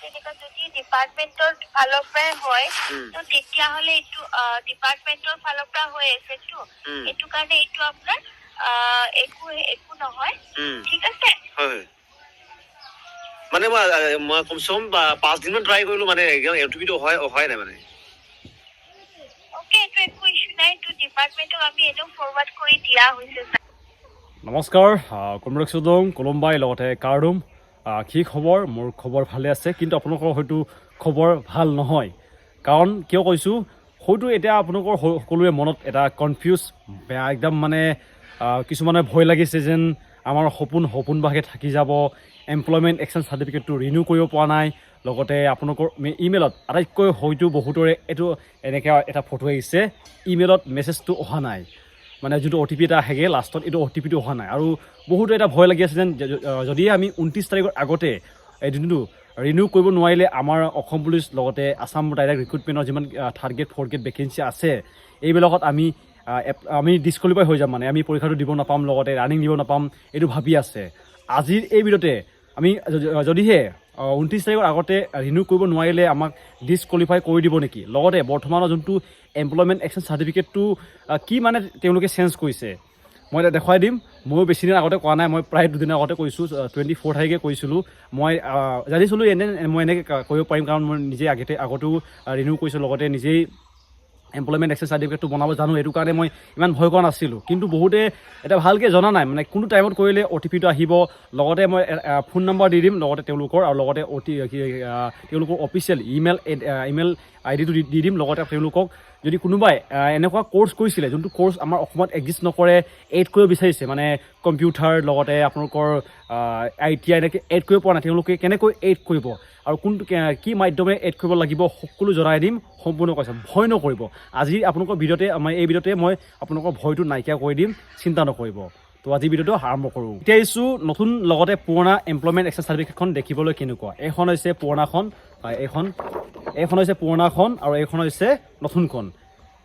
তেনেকুৱা যদি ডিপাৰ্টমেণ্টৰ ফালৰ পৰাই হয় তো তেতিয়াহ'লে এইটো ডিপাৰ্টমেণ্টৰ ফালৰ পৰা হৈ আছেতো এইটো কাৰণে এইটো আপোনাৰ একো নহয় ঠিক আছে হয় মানে মই কমচে কম 5 দিনমান ট্ৰাই কৰিলো মানে এলটিপিটো হয় নাই মানে ওকে এইটো একো ইছ্যু নাই তো ডিপাৰ্টমেণ্টক আমি এনেও ফৰৱাৰ্ড কৰি দিয়া হৈছে নমস্কাৰ কমৰেড সুদং কলম্বাই লগতে কাৰ্ডুম কি খবৰ মোৰ খবৰ ভালে আছে কিন্তু আপোনালোকৰ হয়তো খবৰ ভাল নহয় কাৰণ কিয় কৈছোঁ হয়তো এতিয়া আপোনালোকৰ সকলোৰে মনত এটা কনফিউজ বেয়া একদম মানে কিছুমানে ভয় লাগিছে যেন আমাৰ সপোনভাগে থাকি যাব এমপ্লয়মেণ্ট এক্সচেঞ্জ চাৰ্টিফিকেটটো ৰিনিউ কৰিব পৰা নাই লগতে আপোনালোকৰ ইমেইলত আটাইতকৈ হয়তো বহুতৰে এইটো এনেকৈ এটা ফটো আহিছে ইমেইলত মেছেজটো অহা নাই মানে যোনটো অ' টি পি এটা আহেগৈ লাষ্টত এইটো অ' টি পিটো অহা নাই আৰু বহুতো এটা ভয় লাগি আছে যেন যদি আমি 29 তাৰিখৰ আগতে এই দিনটো ৰিনিউ কৰিব নোৱাৰিলে আমাৰ অসম পুলিচ লগতে আছাম ডাইৰেক্ট ৰিক্ৰুটমেণ্টৰ যিমান 3rd grade 4th grade vacancy আছে এইবিলাকত আমি ডিছকুৱালিফাই হৈ যাম মানে আমি পৰীক্ষাটো দিব নাপাম লগতে ৰানিং দিব নাপাম এইটো ভাবি আছে আজিৰ এই ভিডিঅ'তে আমি যদিহে 29 তাৰিখৰ আগতে ৰিনিউ কৰিব নোৱাৰিলে আমাক ডিছকুৱালিফাই কৰি দিব নেকি লগতে বৰ্তমানৰ যোনটো এমপ্লয়মেণ্ট এক্সচেঞ্জ চাৰ্টিফিকেটটো কি মানে তেওঁলোকে চেঞ্জ কৰিছে মই এটা দেখুৱাই দিম ময়ো বেছি দিন আগতে কোৱা নাই মই প্ৰায় 2 দিনৰ আগতে কৈছোঁ 24 তাৰিখে কৈছিলোঁ মই জানিছিলোঁ মই এনেকৈ কৰিব পাৰিম কাৰণ মই নিজে আগতেও ৰিনিউ কৰিছোঁ লগতে নিজেই এমপ্লয়মেণ্ট এক্সচেঞ্জ চাৰ্টিফিকেটটো বনাব জানো সেইটো কাৰণে মই ইমান ভয় কৰা নাছিলোঁ কিন্তু বহুতে এটা ভালকৈ জনা নাই মানে কোনটো টাইমত কৰিলে অ' টি পিটো আহিব লগতে মই ফোন নম্বৰ দি দিম লগতে তেওঁলোকৰ আৰু লগতে তেওঁলোকৰ অফিচিয়েল ইমেইল আইডিটো দি দিম লগতে তেওঁলোকক যদি কোনোবাই এনেকুৱা কোৰ্চ কৰিছিলে যোনটো কোৰ্চ আমাৰ অসমত এক্সিষ্ট নকৰে এড কৰিব বিচাৰিছে মানে কম্পিউটাৰ লগতে আপোনালোকৰ ITI এনেকৈ এড কৰিব পৰা নাই তেওঁলোকে কেনেকৈ এড কৰিব আৰু কোনটো কি মাধ্যমে এড কৰিব লাগিব সকলো জনাই দিম সম্পূৰ্ণ কৈছে ভয় নকৰিব আজি আপোনালোকৰ ভিডিঅ'তে এই ভিডিঅ'তে মই আপোনালোকৰ ভয়টো নাইকিয়া কৰি দিম চিন্তা নকৰিব তো আজি ভিডিঅ'টো আৰম্ভ কৰোঁ এতিয়া আহিছোঁ নতুন লগতে পুৰণা এমপ্লয়মেণ্ট এক্সচেঞ্জ চাৰ্টিফিকেটখন দেখিবলৈ কেনেকুৱা এইখন হৈছে পুৰণাখন এইখন হৈছে পুৰণাখন আৰু এইখন হৈছে নতুনখন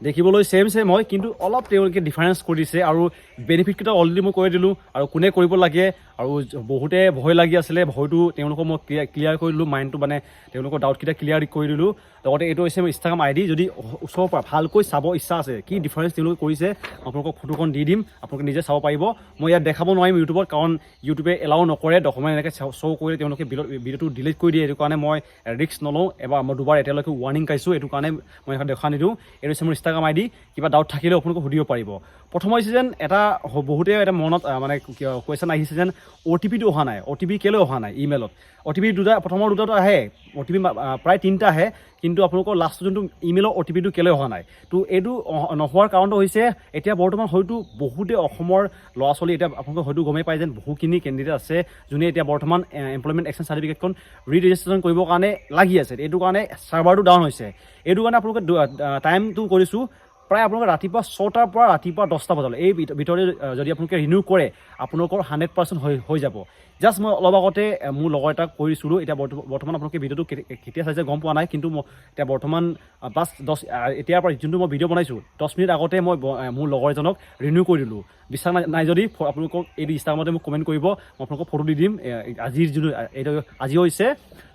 দেখিবলৈ ছেম হয় কিন্তু অলপ তেওঁলোকে ডিফাৰেঞ্চ কৰিছে আৰু বেনিফিটকেইটা অলৰেডি মই কৈ দিলোঁ আৰু কোনে কৰিব লাগে আৰু বহুতে ভয় লাগি আছিলে ভয়টো তেওঁলোকক মই ক্লিয়াৰ কৰি দিলোঁ মাইণ্ডটো মানে তেওঁলোকৰ ডাউটকেইটা ক্লিয়াৰ কৰি দিলোঁ লগতে এইটো হৈছে মোৰ ইনষ্টাগ্ৰাম ID যদি ওচৰৰ পৰা ভালকৈ চাব ইচ্ছা আছে কি ডিফাৰেঞ্চ তেওঁলোকে কৰিছে আপোনালোকক ফটোখন দি দিম আপোনালোকে নিজে চাব পাৰিব মই ইয়াত দেখাব নোৱাৰিম ইউটিউবত কাৰণ ইউটিউবে এলাউ নকৰে ডকুমেণ্ট এনেকৈ শ্ব' কৰি তেওঁলোকে ভিডিঅ'টো ডিলিট কৰি দিয়ে এইটো কাৰণে মই ৰিস্ক নলওঁ এবাৰ মই দুবাৰ এতিয়ালৈকে ৱাৰ্ণিং পাইছোঁ এইটো কাৰণে মই এখন দেখা নিদিওঁ এইটো হৈছে মোৰ ইনষ্টাগ্ৰাম ID কিবা ডাউট থাকিলেও আপোনালোকে সুধিব পাৰিব প্ৰথম হৈছে যেন বহুতে এটা মনত মানে কুৱেশ্যন আহিছে যেন অ' টি পিটো অহা নাই অ' টি পি কেলৈ অহা নাই ইমেইলত অ' টি পি প্ৰথমৰ দুটাটো আহে অ' টি পি প্ৰায় 3টা আহে কিন্তু আপোনালোকৰ লাষ্টৰ যোনটো ইমেইলৰ অ' টি পিটো কেলৈ অহা নাই তো এইটো নোহোৱাৰ কাৰণটো হৈছে এতিয়া বৰ্তমান হয়তো বহুতে অসমৰ ল'ৰা ছোৱালী এতিয়া আপোনালোকে হয়তো গমেই পায় যেন বহুখিনি কেণ্ডিডেট আছে যোনে এতিয়া বৰ্তমান এমপ্লয়মেণ্ট এক্সচেঞ্জ চাৰ্টিফিকেটখন ৰিৰেজিষ্ট্ৰেশ্যন কৰিবৰ কাৰণে লাগি আছে এইটো কাৰণে ছাৰ্ভাৰটো ডাউন হৈছে এইটো কাৰণে আপোনালোকে টাইমটো কৰিছোঁ প্ৰায় আপোনালোকে ৰাতিপুৱা 6টাৰ পৰা ৰাতিপুৱা 10টা বজালৈ এই ভিতৰতে যদি আপোনালোকে ৰিনিউ কৰে আপোনালোকৰ 100% হৈ যাব জাষ্ট মই অলপ আগতে মোৰ লগৰ এটাক কৰিছিলোঁ এতিয়া বৰ্তমান আপোনালোকে ভিডিঅ'টো কেতিয়া চাইছে গম পোৱা নাই কিন্তু মই এতিয়া বৰ্তমান এতিয়াৰ পৰা যোনটো মই ভিডিঅ' বনাইছোঁ 10 মিনিট আগতে মই মোৰ লগৰ এজনক ৰিনিউ কৰি দিলোঁ বিশ্বাস নাই যদি আপোনালোকক এই ইনষ্টাগ্ৰামতে মোক কমেণ্ট কৰিব মই আপোনালোকক ফটো দি দিম আজিৰ যোনটো এইটো আজি হৈছে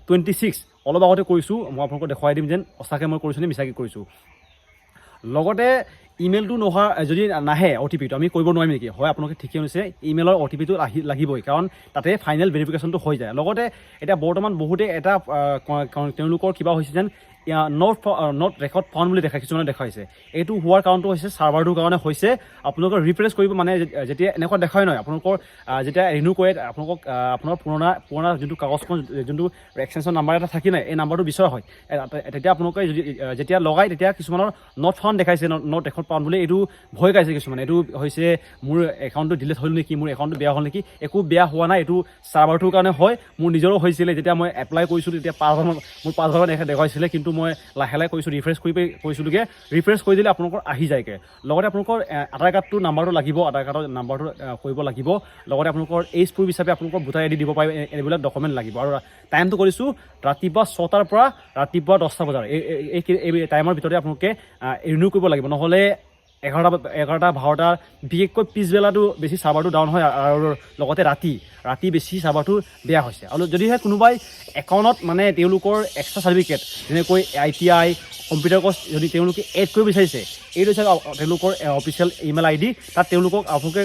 26 অলপ আগতে কৰিছোঁ মই আপোনালোকক দেখুৱাই দিম যেন সঁচাকৈ মই কৰিছোঁ নে মিছাকৈ কৰিছোঁ লগতে ইমেইলটো যদি নাহে অ' টি পিটো আমি কৰিব নোৱাৰিম নেকি হয় আপোনালোকে ঠিকেই হৈছে ইমেইলৰ অ' টি পিটো লাগিবই কাৰণ তাতে ফাইনেল ভেৰিফিকেশ্যনটো হৈ যায় লগতে এতিয়া বৰ্তমান বহুতে এটা তেওঁলোকৰ কিবা হৈছে যেন নট ৰেকৰ্ড ফাউণ্ড বুলি কিছুমানে দেখাইছে এইটো হোৱাৰ কাৰণটো হৈছে ছাৰ্ভাৰটোৰ কাৰণে হৈছে আপোনালোকৰ ৰিফ্ৰেছ কৰিব মানে যেতিয়া এনেকুৱা দেখাই নহয় আপোনালোকৰ যেতিয়া ৰিনিউ কৰে আপোনাৰ পুৰণা যোনটো কাগজখন যোনটো এক্সটেনশ্যন নাম্বাৰ এটা থাকি নাই এই নাম্বাৰটো বিচৰা হয় তেতিয়া আপোনালোকে যেতিয়া লগাই তেতিয়া কিছুমানৰ নট ফাউণ্ড দেখাইছে নট ৰেকৰ্ড ফাউণ্ড বুলি এইটো ভয় খাইছে কিছুমানে এইটো হৈছে মোৰ একাউণ্টটো ডিলিট হ'ল নেকি মোৰ একাউণ্টটো বেয়া হ'ল নেকি একো বেয়া হোৱা নাই এইটো ছাৰ্ভাৰটোৰ কাৰণে হয় মোৰ নিজৰো হৈছিলে যেতিয়া মই এপ্লাই কৰিছিলোঁ তেতিয়া 5 বাৰ দেখুৱাইছিলে কিন্তু মই লাহে লাহে কৰিছোঁ ৰিফ্ৰেছ কৰিছিলোঁগৈ ৰিফ্ৰেছ কৰি দিলে আপোনালোকৰ আহি যায়গৈ লগতে আপোনালোকৰ আধাৰ কাৰ্ডটো নাম্বাৰটো লাগিব আধাৰ কাৰ্ডৰ নাম্বাৰটো কৰিব লাগিব লগতে আপোনালোকৰ এইজ প্ৰুফ হিচাপে আপোনালোকৰ ভোটাৰ ID দিব পাৰিব এইবিলাক ডকুমেণ্ট লাগিব আৰু টাইমটো কৰিছোঁ ৰাতিপুৱা 6টাৰ পৰা ৰাতিপুৱা 10টা বজাৰ এই টাইমৰ ভিতৰতে আপোনালোকে ৰিনিউ কৰিব লাগিব নহ'লে 11টা 12টা বিশেষকৈ পিছবেলাটো বেছি চাৰ্ভাৰটো ডাউন হয় আৰু লগতে ৰাতি বেছি চাৰ্ভাৰটো বেয়া হৈছে। আৰু যদিহে কোনোবাই একাউণ্টত মানে তেওঁলোকৰ এক্সট্ৰা চাৰ্টিফিকেট যেনেকৈ ITI কম্পিউটাৰ কৰ্চ যদি তেওঁলোকে এড কৰিব বিচাৰিছে, এইটো হৈছে তেওঁলোকৰ অফিচিয়েল ইমেইল ID। তাত তেওঁলোকক আপোনালোকে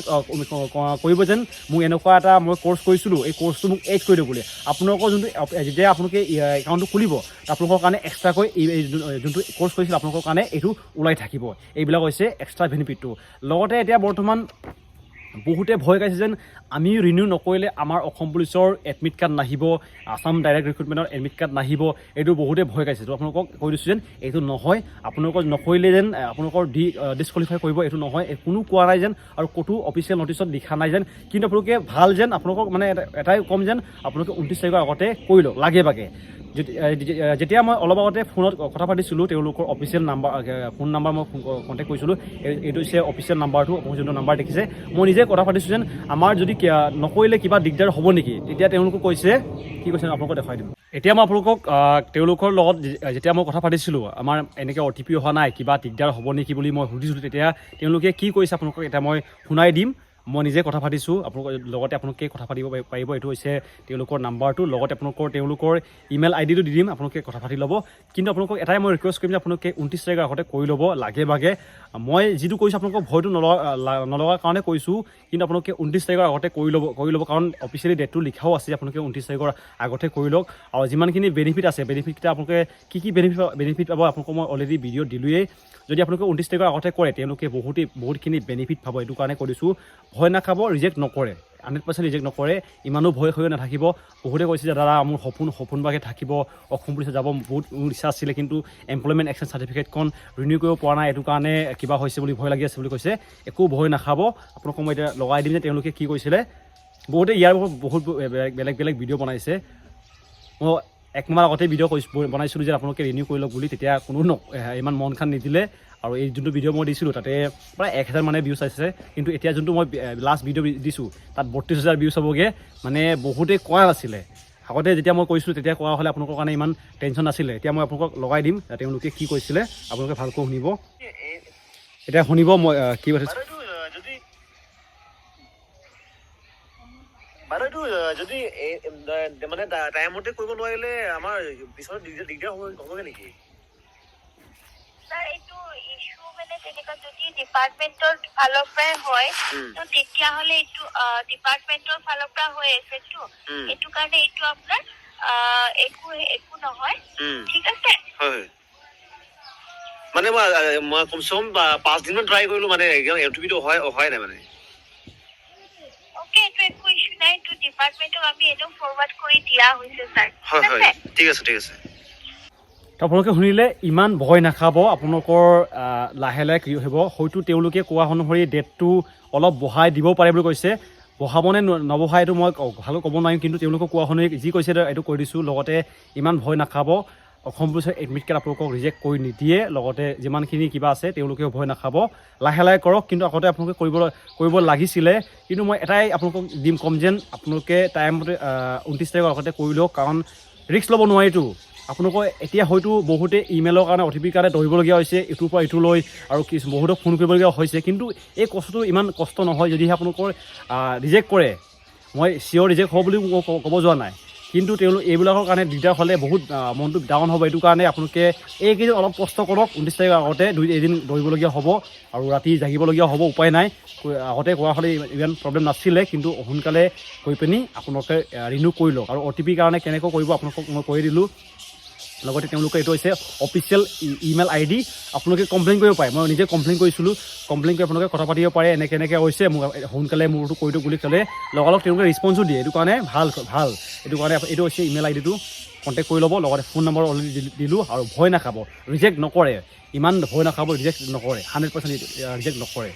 কৰিব যেন মোক এনেকুৱা এটা মই কৰ্চ কৰিছিলোঁ, এই কৰ্চটো মোক এড কৰি দিওঁ বুলি। আপোনালোকৰ যোনটো যেতিয়া আপোনালোকে একাউণ্টটো খুলিব আপোনালোকৰ কাৰণে এক্সট্ৰাকৈ যোনটো কৰ্চ কৰিছিল আপোনালোকৰ কাৰণে এইটো ওলাই থাকিব। এইবিলাক হৈছে এক্সট্ৰা বেনিফিটটো। লগতে এতিয়া বৰ্তমান বহুতে ভয় খাইছে যেন আমি ৰিনিউ নকৰিলে আমাৰ অসম পুলিচৰ এডমিট কাৰ্ড নাহিব, আছাম ডাইৰেক্ট ৰিক্ৰুটমেণ্টৰ এডমিট কাৰ্ড নাহিব, এইটো বহুতে ভয় খাইছে। তো আপোনালোকক কৈ দিছোঁ যেন এইটো নহয়, আপোনালোকক নকৰিলে যেন আপোনালোকৰ ডিছকুৱালিফাই কৰিব, এইটো নহয়, কোনো কোৱা নাই যেন আৰু ক'তো অফিচিয়েল নটিচত লিখা নাই যেন। কিন্তু আপোনালোকে ভাল যেন আপোনালোকক মানে এটাই ক'ম যেন আপোনালোকে 29 তাৰিখৰ আগতে কৰি লওক লাগে। যেতিয়া মই অলপ আগতে ফোনত কথা পাতিছিলোঁ তেওঁলোকৰ অফিচিয়েল ফোন নাম্বাৰ মই কণ্টেক্ট কৰিছিলোঁ, এইটো হৈছে অফিচিয়েল নাম্বাৰটো, আপুনি যোনটো নাম্বাৰ দেখিছে। মই নিজে কথা পাতিছোঁ যেন আমাৰ যদি নকৰিলে কিবা দিগদাৰ হ'ব নেকি, তেতিয়া তেওঁলোকে কৈছে কি কৈছে আপোনালোকক দেখুৱাই দিম। এতিয়া মই আপোনালোকক তেওঁলোকৰ লগত যেতিয়া মই কথা পাতিছিলোঁ আমাৰ এনেকৈ OTP অহা নাই, কিবা দিগদাৰ হ'ব নেকি বুলি মই সুধিছিলোঁ, তেতিয়া তেওঁলোকে কি কৈছে আপোনালোকক এতিয়া মই শুনাই দিম। মই নিজে কথা পাতিছোঁ, আপোনালোকৰ লগতে আপোনালোকে কথা পাতিব পাৰিব। এইটো হৈছে তেওঁলোকৰ নাম্বাৰটো, লগতে তেওঁলোকৰ ইমেইল IDটো দি দিম, আপোনালোকে কথা পাতি ল'ব। কিন্তু আপোনালোকক এটাই মই ৰিকুৱেষ্ট কৰিম যে আপোনালোকে 29 তাৰিখৰ আগতে কৰি ল'ব লাগে। মই যিটো কৈছোঁ আপোনালোকক ভয়টো নলগাৰ কাৰণে কৈছোঁ, কিন্তু আপোনালোকে 29 তাৰিখৰ আগতে কৰি ল'ব কাৰণ অফিচিয়েলি ডেটটো লিখাও আছে, আপোনালোকে 29 তাৰিখৰ আগতে কৰি লওক। আৰু যিমানখিনি বেনিফিট আছে বেনিফিটকেইটা আপোনালোকে কি বেনিফিট পাব আপোনালোকক মই অলৰেডি ভিডিঅ' দিলোঁৱেই। যদি আপোনালোকে 29 তাৰিখৰ আগতে কৰে তেওঁলোকে বহুতখিনি বেনিফিট পাব, এইটো কাৰণে কৈ দিছোঁ। ভয় নাখাব, ৰিজেক্ট নকৰে, 100% ৰিজেক্ট নকৰে, ইমানো ভয় হৈ নাথাকিব। বহুতে কৈছে যে দাদা মোৰ সপোনভাগে থাকিব, অসম পুলিচত যাব বহুত ইচ্ছা আছিলে, কিন্তু এমপ্লয়মেণ্ট এক্সচেঞ্জ চাৰ্টিফিকেটখন ৰিনিউ কৰিব পৰা নাই, এইটো কাৰণে কিবা হৈছে বুলি ভয় লাগি আছে বুলি কৈছে। একো ভয় নাখাব, আপোনালোকক মই এতিয়া লগাই দিম যে তেওঁলোকে কি কৈছিলে। বহুতে ইয়াৰ বহুত বেলেগ ভিডিঅ' বনাইছে। মই 1 মাহ আগতে ভিডিঅ' বনাইছিলোঁ যে আপোনালোকে ৰিনিউ কৰি লওক বুলি, তেতিয়া কোনো ইমান মন খান নিদিলে। আৰু এই যোনটো ভিডিঅ' মই দিছিলোঁ তাতে প্ৰায় 1000 মানে ভিউজ আহিছে, কিন্তু এতিয়া যোনটো মই লাষ্ট ভিডিঅ' দিছোঁ তাত 32,000 ভিউজ হ'বগৈ। মানে বহুতেই কোৱা নাছিলে, আগতে যেতিয়া মই কৈছিলোঁ তেতিয়া কোৱা হ'লে আপোনালোকৰ কাৰণে ইমান টেনশ্যন নাছিলে। এতিয়া মই আপোনালোকক লগাই দিম, তেওঁলোকে কি কৈছিলে আপোনালোকে ভালকৈ শুনিব। এতিয়া শুনিব মই কি কৈছোঁ। যদি মানে টাইমতে কৰিব নোৱাৰিলে আমাৰ পিছত দিগদাৰ হ'বগে নেকি? স্যাৰ এইটো ইস্যু মানে তেনেকুৱা যদি ডিপাৰ্টমেণ্টৰ ফালৰ পৰাই হয় তো তেতিয়াহ'লে এইটো ডিপাৰ্টমেণ্টৰ ফালৰ পৰা হৈ আছেতো, এইটো কাৰণে এইটো আপোনাৰ একো নহয়, ঠিক আছে। হয়, মানে মই কমচে কম 5 দিনমান ট্ৰাই কৰিলোঁ, মানে OTPটো অহাই নাই মানে। অ'কে, এইটো একো ইস্যু নাই, এইটো ডিপাৰ্টমেণ্টক আমি এনেও ফৰৱাৰ্ড কৰি দিয়া হৈছে ছাৰ। হয়, ঠিক আছে। তো আপোনালোকে শুনিলে, ইমান ভয় নাখাব, আপোনালোকৰ লাহে কি হ'ব, হয়তো তেওঁলোকে কোৱা অনুসৰি ডেটটো অলপ বঢ়াই দিব পাৰে বুলি কৈছে। বঢ়াবনে নবঢ়াই এইটো মই ভালকৈ ক'ব নোৱাৰিম, কিন্তু তেওঁলোকে কোৱা অনুসৰি যি কৈছে এইটো কৈ দিছোঁ। লগতে ইমান ভয় নাখাব, অসম পুলিচৰ এডমিট কাৰ্ড আপোনালোকক ৰিজেক্ট কৰি নিদিয়ে। লগতে যিমানখিনি কিবা আছে তেওঁলোকেও ভয় নাখাব, লাহে কৰক। কিন্তু আগতে আপোনালোকে কৰিব লাগিছিলে, কিন্তু মই এটাই আপোনালোকক ক'ম যেন আপোনালোকে টাইমতে 29 তাৰিখৰ আগতে কৰি লওক, কাৰণ ৰিস্ক ল'ব নোৱাৰিতো। আপোনালোকৰ এতিয়া হয়তো বহুতে ইমেইলৰ কাৰণে OTP কাৰণে দৌৰিবলগীয়া হৈছে, ইটোৰ পৰা ইটো লৈ, আৰু বহুতক ফোন কৰিবলগীয়া হৈছে। কিন্তু এই কষ্টটো ইমান কষ্ট নহয় যদিহে আপোনালোকৰ ৰিজেক্ট কৰে। মই চিয়'ৰ ৰিজেক্ট হ'ব বুলি ক'ব যোৱা নাই, কিন্তু এইবিলাকৰ কাৰণে দিগদাৰ হ'লে বহুত মনটো ডাউন হ'ব। এইটো কাৰণে আপোনালোকে এইকেইদিন অলপ কষ্ট কৰক। 29 তাৰিখৰ আগতে এদিন দৌৰিবলগীয়া হ'ব আৰু ৰাতি জাগিবলগীয়া হ'ব, উপায় নাই। আগতে কৰা হ'লে ইমান প্ৰব্লেম নাছিলে, কিন্তু সোনকালে কৰি পিনি আপোনালোকে ৰিনিউ কৰি লওক। আৰু OTP কাৰণে কেনেকৈ কৰিব আপোনালোকক মই কৈ দিলোঁ। লগতে তেওঁলোকে এইটো হৈছে অফিচিয়েল ইমেইল ID, আপোনালোকে কমপ্লেইন কৰিব পাৰে। মই নিজে কমপ্লেইন কৰিছিলোঁ, কমপ্লেইন কৰি আপোনালোকে কথা পাতিব পাৰে, এনেকৈ হৈছে মোক সোনকালে মোৰটো কৰি দিওঁ বুলি ক'লে লগালগ তেওঁলোকে ৰেছপন্সো দিয়ে। এইটো কাৰণে ভাল। এইটো কাৰণে এইটো হৈছে ইমেইল IDটো কণ্টেক্ট কৰি ল'ব। লগতে ফোন নম্বৰ অলৰেডি দিলোঁ। আৰু ভয় নাখাব, ৰিজেক্ট নকৰে, ইমান ভয় নাখাব, ৰিজেক্ট নকৰে, 100% ৰিজেক্ট নকৰে।